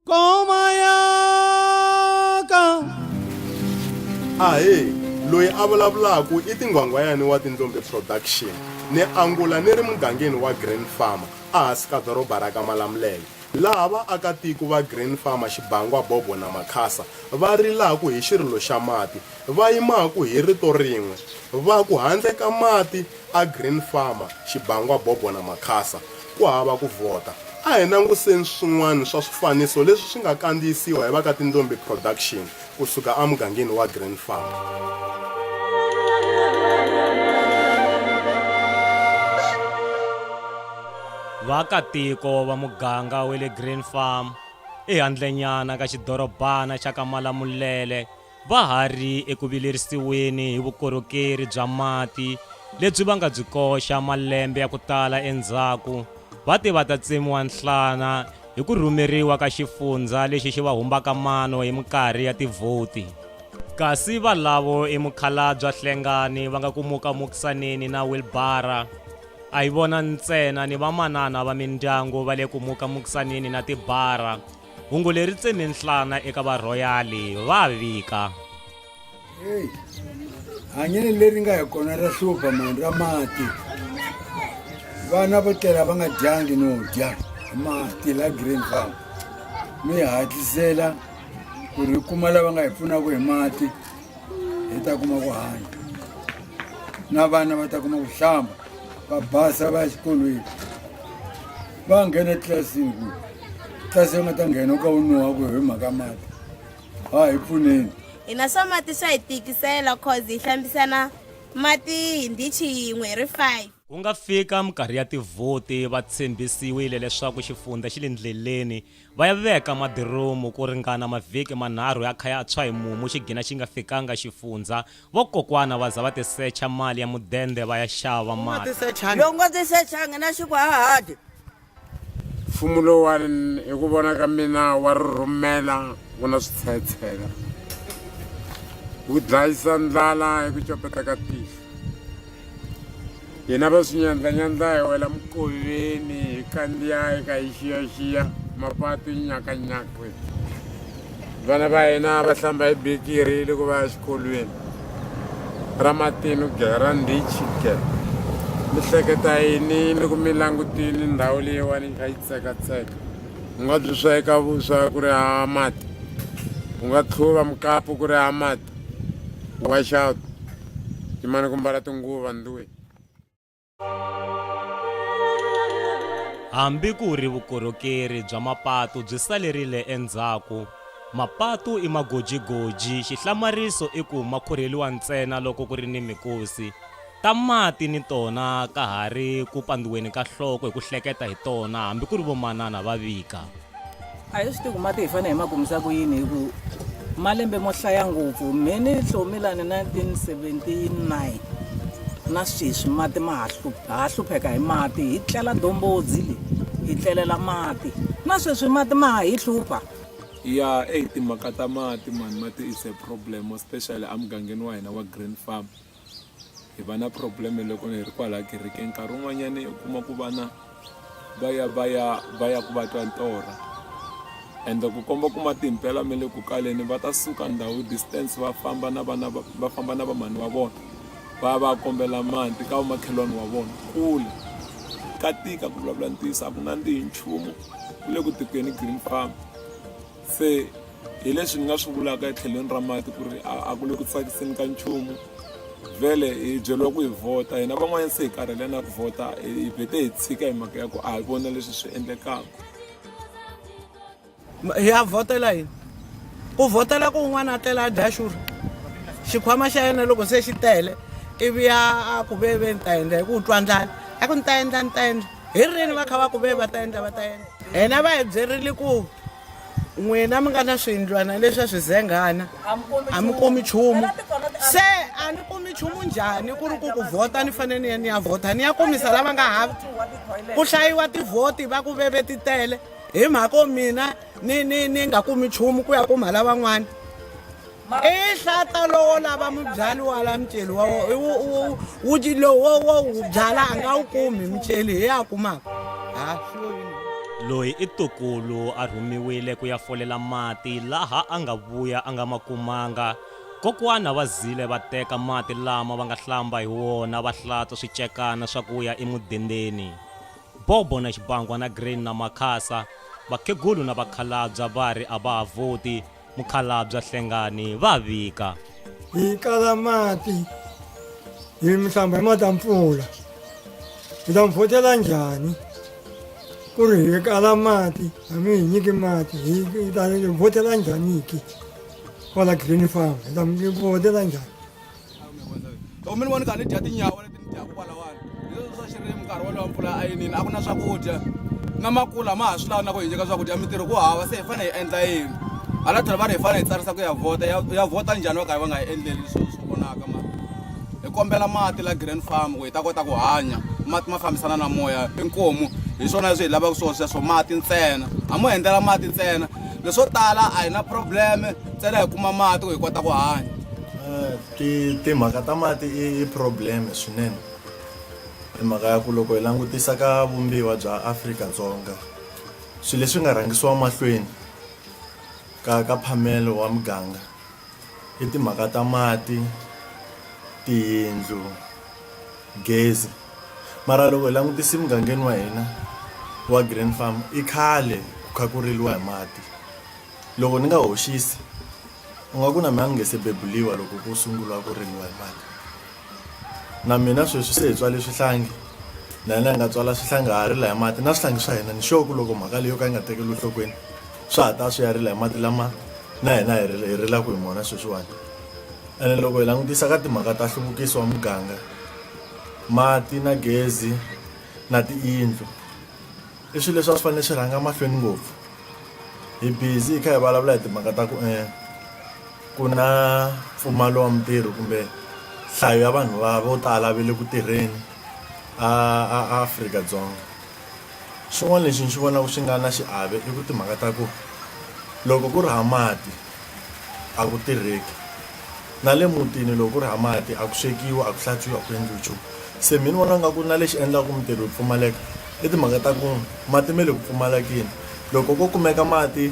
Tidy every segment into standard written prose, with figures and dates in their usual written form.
Ahe, loyi a vulavulaku I Tingwangwayani wa Tindzombe Production ni angula ni ri mugangeni wa Green Farmer ehansi ka doroba ra ka Malamulele, laha vaakatiko va Green Farmer Xibangwa Bobo na Makhasa va rilaku hi xirilo xa mati, va yimaku hi rito rin'we va ku handle ka mati a Green Farmer Xibangwa Bobo na Makhasa ku hava ku vhota. A hi languseni swin'wana swa swifaniso leswi swi nga kandziyisiwa hi va ka Tindzombe Production kusuka emugangeni wa Green Farmer. Vaakatiko va muganga wa le Green Farm ehandlenyana ka xidorobana xa ka Malamulele va ha ri eku vilerisiweni hi vukorhokeri bya mati lebyi va nga byi koxa malembe ya ku tala endzhaku. Va ta tsemiwa nhlana hi ku rhumeriwa ka xifundza lexi xi va humbaka mano hi minkarhi ya tivhoti. Kasi valavo Mukhalabye Hlengani va nga ku mukamukisaneni na Wilbara. A hi vona ntsena ni vamanana va mindyangu va le ku mukamukisaneni na tibara. Hungu leri tseme nhlana eka varoyali va vika. Hey, hanyeni leri nga hi kona ra hlupha mani ra mati. Vana vo tlela va nga dyangi no dya mati la Green Farm. Mi hatlisela ku ri kuma lava nga hi pfunaka hi mati hi ta kuma ku hanya. Na vana va ta kuma ku hlamba, va basa va ya xikolweni. Va nghena etlilasini ku tlilasi nga ta nghena ka unuha ku hi mhaka mati. Ha hi pfuneni. Hina swa mati swa hi tikisela cause hi hlambisana mati hi ndichi yin'we ri 5. Ku nga fika minkarhi ya tivhoti va tshembisiwile leswaku xifundza xi le ndleleni va ya veka madiromu ku ringana mavhiki manharhu ya kha ya tshwa hi mumu xi gina xi nga fikanga xifundza. Vokokwana va za va tisecha mali ya mudende va ya xava mati. Loko nga tisechanga na xikwahadi. Mfumo lowani hi ku vona ka mina wa rhumela ku na switshetshela, wu dlayisa ndlala hi ku copeta ka tihlo. Hina va swi nyandlanyandla hi wela mukoveni hi kandziya hi ka hi xiyaxiya mapatu hi nyakanyakwe. Vana va hina va hlamba hi bikiri loko va ya xikolweni ra matini gera ndichi ke. Mi hleketa yini loko mi langutile ndhawu leyiwani yi kha yi tsekatseka? U nga byi sweka vuswa ku ri hava mati, u nga tlhuva mukapu ku ri hava mati, wa xawuta timani ku mbala tinguva nduwe. Hambi ku ri vukorhokeri bya mapatu byi salerile endzhaku, mapatu I magojigoji, xihlamariso I ku ma khurheliwa ntsena loko ku ri ni mikosi. Ta mati ni tona ka ha ri ku pandiweni ka nhloko hi ku hleketa hi tona hambi ku ri vomanana va vika. A hi swi tivi mati hi fanele hi ma kumisa ku yini hi ku malembe mo hlaya ngopfu. Mina ni hlomilani 1979 na sweswi mati ma ha hlupheka hi mati. Hi tlela dombodzi le hi tlelela mati na sweswi mati ma ha hi hlupha. Ya timhaka ta mati mani, mati is a problem especially emugangeni wa hina wa Green Farm. Hi va na problem loko hi ri kwala kerekeni. Nkarhi wun'wanyana u kuma ku vana va ya ku va twa ntorha, ende ku komba ku mati himpela me le ku kaleni va ta suka ndhawu distance va famba na vana va famba na vamani wa vona va kombela mati ka vamakhelwani wa vona kule. Ka tika ku vulavula ntiyiso a ku nandzihi nchumu ku le ku tikweni Green Farm. Se hi leswi ni nga swi vulaka etlhelweni ra mati ku ri a ku le ku tsakiseni ka nchumu. Vele hi byeriwa ku hi vhota, hina van'wanyana se hi karhele na ku vhota hi vhete hi tshika hi mhaka ya ku a hi vona leswi swi endlekaka. Hi ya vhotela yini? Ku vhotela ku un'wana a tlela a dya xurhi. Xikhwama xa yena loko se xi tele ivi a ku veve ni ta endla hi ku twa ndlala. A ku ni ta endla. Hi rini va kha va ku ve va ta endla. Hina va hi byerile ku n'wina mi nga na swiyindlwana leswi swi zengana a mi kumi nchumu. Se a ni kumi nchumu njhani ku ri ku vhota ni fanele ni ya vhota ni ya kumisa lava nga hava ku hlayiwa tivhoti va ku veve ti tele. Hi mhaka mina ni nga kumi nchumu ku ya kuma lavan'wana. I hlata lowo lava mubyali wa la miceli wu byala a nga wu kumi miceli hi ya kumaka. loyi i tukulu a rhumiwile ku ya folela mati laha a nga vuya a nga ma kumanga. Kokwana va zile va teka mati lama va nga hlamba hi wona va hlantswa swicekana swa ku ya emudendeni. Bobo na Xibangwa na Grain na Makhasa, vakhegulu na vakhalabya va ri a va ha voti. Mukhalabya Hlengani va vika. Hi kala mati hi mihlamba hi mati ya mpfula, hi ta n'wi vhotela njhani ku ri hi kala mati a mi hi nyiki mati hi ta hi vhotela njhani ki kwala Green Farm hi ta n'wi vhotela njhani? Loko mi ni vona ni dya tinyawa leti ni dyaka kwalawani leswi swa xirimi nkarhi wolowo mpfula a yinini a ku na swakudya na makula ma ha swi lava na ku hi nyika swakudya mintirho ku hava se hi fanele hi endla yini hala tlhelo va ri hi fanele hi tsarisa ku ya vhota njhani va ka hi va nga hi endleli swi vonaka mara hi kombela mati la Green Farm ku hi ta kota ku hanya mati ma fambisana na moya inkomu hi swona leswi hi lavaka swona sweswo mati ntsena a mo endlela mati ntsena leswo tala a hi na probleme ntsena hi kuma mati ku hi kota ku hanya. Timhaka ta mati i problem swinene hi mhaka ya ku loko hi langutisa ka vumbiwa bya Afrika-Dzonga swilo leswi nga rhangisiwa mahlweni ka phamelo wa muganga i timhaka ta mati, tiyindlu, gezi. Mara loko hi langutisi mugangeni wa hina wa Green Farm i khale ku kha ku riliwa hi mati. Loko ni nga hoxisi u nga ku na mina nge se bebuliwa loko ku sungula ku riliwa hi mati. Na mina sweswi se hi tswale swihlangi na yena nga tswala swihlangi ha rila hi mati na swihlangi swa hina ni xoku loko mhaka leyo ka yi nga tekeli enhlokweni swa ha ta swi ya rila hi mati lama na hina hi rilaka hi mona sweswiwani. Ene loko hi langutisa ka timhaka ta nhluvukiso wa muganga, mati na gezi na tiyindlu i swilo leswi a swi fanele swi rhanga mahlweni ngopfu. Hi busy hi kha hi vulavula hi timhaka ta ku na mpfumalo wa mintirho kumbe nhlayo ya vanhu vo tala va le ku tirheni a Afrika-Dzonga. Xin'wana lexi ni xi vonaka xi nga na xiave i ku timhaka ta ku loko ku ri hava mati a ku tirheki, na le mutini loko ku ri hava mati a ku swekiwa, a ku hlantswiwa, a ku endliwi nchumu. Se mina ni vona nga ku na lexi endlaka mintirho yi pfumaleka i timhaka ta ku mati ma le ku pfumalekeni. Loko ko kumeka mati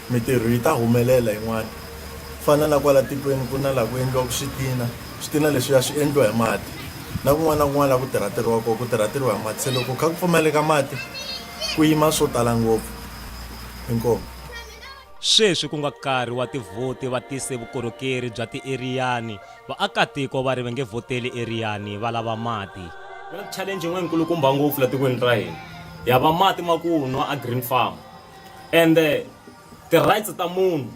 mintirho yi ta humelela yin'wana. Fana na kwala tikweni ku na laha ku endliwaka switina leswiya swi endliwa hi mati, na kun'wana na kun'wana laha ku tirhatirhiwa kona ku tirhatirhiwa hi mati. Se loko kha ku pfumaleka mati ku yima swo tala ngopfu. Inkomo. Sweswi ku nga nkarhi wa tivhoti va tise vukorhokeri bya tieriyani. Vaakatiko va ri va nge vhoteli eriyani va lava mati. Ku na challenge yin'wana nkulukumba ngopfu la tikweni ra hina ya va mati ma ku nwa a Green Farm, ende ti-rights ta munhu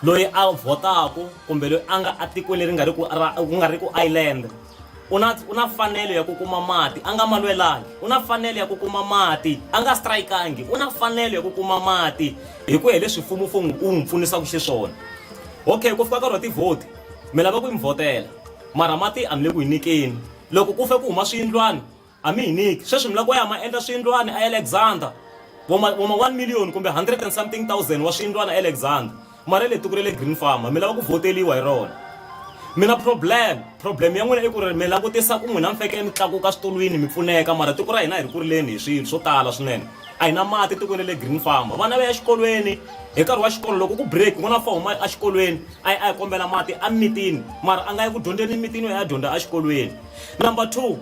loyi a vhotaka kumbe loyi a nga atikweni leri nga ri ku island u na mfanelo ya ku kuma mati a nga malwelangi, u na mfanelo ya ku kuma mati a nga strikeangi, u na mfanelo ya ku kuma mati hi ku hi leswi mfumo u n'wi pfunisaka xiswona. Okay, ku fika nkarhi wa tivhoti mi lava ku mi vhotela mara mati a mi le ku hi nyikeni. Loko ku fe ku huma swiyindlwana a mi hi nyiki. Sweswi mi lava ku ya ma endla swiyindlwana Alexander voma 1 million kumbe 100 and something thousand wa swiyindlwana Alexander, mara le tiko le Green Farm mi lava ku vhoteliwa hi rona. Mina problem ya n'wina i ku ri mi langutisa ku n'wina mi feke mi tlakuka switulwini mi pfuneka mara tiko ra hina hi ri ku rileni hi swilo swo tala swinene. A hi na mati tikweni le Green Farm. Vana va ya xikolweni hi nkarhi wa xikolo loko ku break n'wana fa huma a xikolweni a yi kombela mati a mitini mara a nga yi ku dyondzeni emitini ya dyondza a xikolweni. Number 2,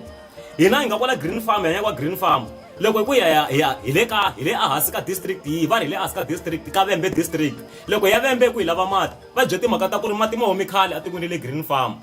hina hi nga kwala Green Farm hi hanya kwa Green Farm. Loko hi ku hi le ahansi ka district yi va ri le ahansi ka district ka Vembe district. Loko ya Vembe ku hi lava mati va bye timhaka ta ku ri mati ma humi khale a tikweni le Green Farm.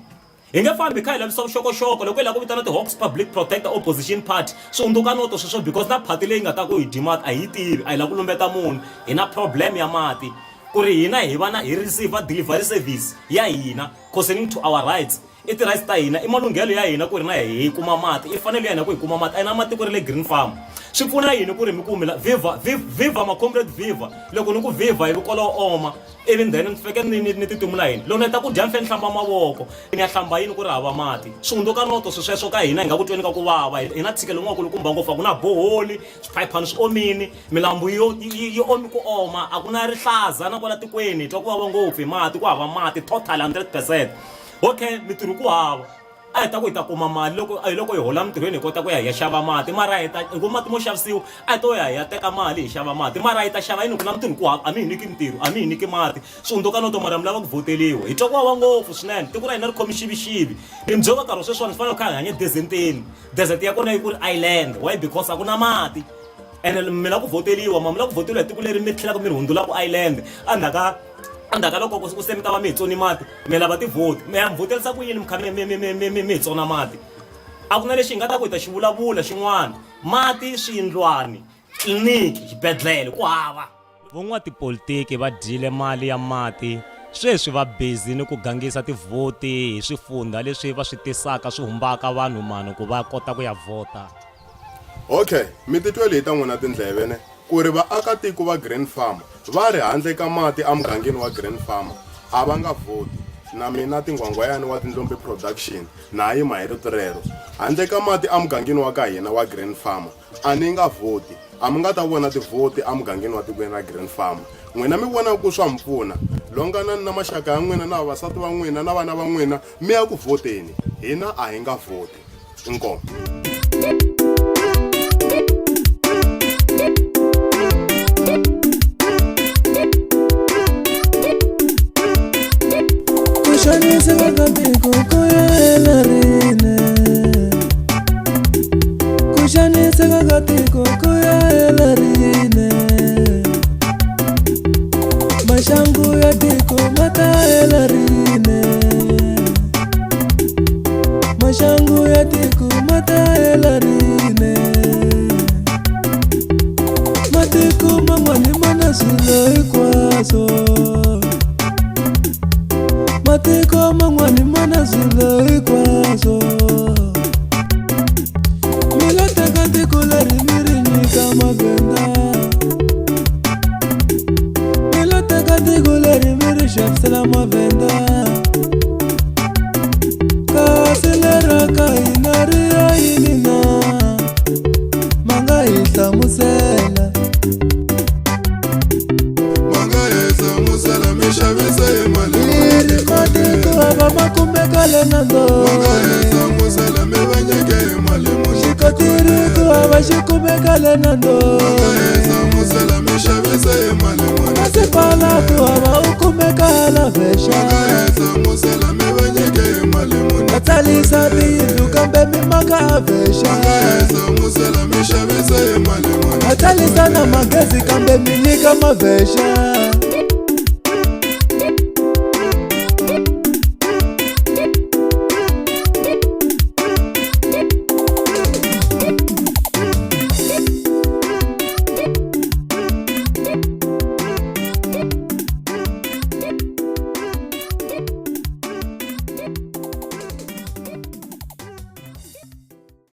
Hi nge fambi kha hi lavisa vuxokoxoko loko hi lava ku vitana ti-Hawks Public Protector Opposition Party swi hundzuka noto sweswo because na party leyi nga ta ku hi dyi mati a hi tivi, a hi lava ku lumbeta munhu. Hi na problem ya mati ku ri hina hi receive delivery service ya hina concerning to our rights. I ti-rights ta hina i malunghelo ya hina ku ri na hi kuma mati, i fanele ya hina ku hi kuma mati. A hi na mati ku ri le Green Farm. Swi pfuna yini ku ri mi kumela viva ma comrade viva. Loko ni ku viva hi vukolo oma ivi then ni fike ni titimula yini loko ni ta ku dya mfe ni hlamba mavoko ni ya hlamba yini ku ri hava mati. Swi hundzuka noto sweswo ka hina hi nga ku tweni ka ku vava. Hi na tshikelo n'wakulukumba ngopfu, a ku na boholi, swiphayiphani swi omini, milambu yi omi ku oma, a ku na rihlaza na kwala tikweni twa ku vava ngopfu hi mati, ku hava mati total 100%. Okay, mintirho ku hava a hi ta ku hi ta kuma mali loko hi hola mintirhweni hi kota ku ya hi ya xava mati mara hi ta hi ku mati mo xavisiwa a hi to ya hi ya teka mali hi xava mati mara hi ta xava yini ku na mintirho ku hava a mi hi nyiki mintirho a mi hi nyiki mati swi hundzuka no to mara mi lava ku vhoteliwa hi twa ku vava ngopfu swinene tiko ra hina ri khomi xivixivi hi mi byela nkarhi sweswiwani swi fanele kha hi hanye desenteni desert ya kona yi ku ri island why because a ku na mati ene mi la ku vhoteliwa ma mi la ku vhoteliwa hi tiko leri mi tlhelaka mi ri hundzula ku island andaka loko ku se mi ta va mi hi tsoni mati mi lava tivhoti mi ya mi vhotelisa ku yini mi kha mi hi tsona mati a ku na lexi hi nga ta ku hi ta xi vulavula xin'wana mati swiyindlwani tliliniki xibedhlele ku hava van'watipolitiki va dyile mali ya mati sweswi va busy ni ku gangisa tivhoti hi swifundha leswi va swi tisaka swi humbaka vanhu mani ku va kota ku ya vhota. Okay, mi titwele hi ta n'wina tindleve ne ku ri vaakatiko va Green Farm va ri handle ka mati emugangeni wa Green Farm a va nga vhoti na mina tingwangwayani wa tindlombe production na yi mahirito rero handle ka mati emugangeni wa ka hina wa Green Farm a ni nga vhoti a mi nga ta vona tivhoti emugangeni wa tikweni ra Green Farm n'wina mi vona ku swa mpfuna longanani na maxaka ya n'wina na vavasati va n'wina na vana va n'wina mi ya ku vhoteni hina a hi nga vhoti inkomo. Kushanise kakatiko kuyaelarine Kushanise kakatiko kuyaelarine Mashangu ya tiko mataelarine Mashangu ya tiko mataelarine Matiko mangwani manasilo ikwaso Matiko mangwani manasilo ikwaso Milate katiko leri mirinyika mavenda Milate katiko leri mirishafsela mavenda Kasilera kainari ya inina Manga hita musela Makumbekale na ndone Shikotiriku abashikumekale na ndone Nasipalaku abaukumekala vesha Natalisa bidu kambe mimaka vesha Natalisa na magezi kambe minika mavesha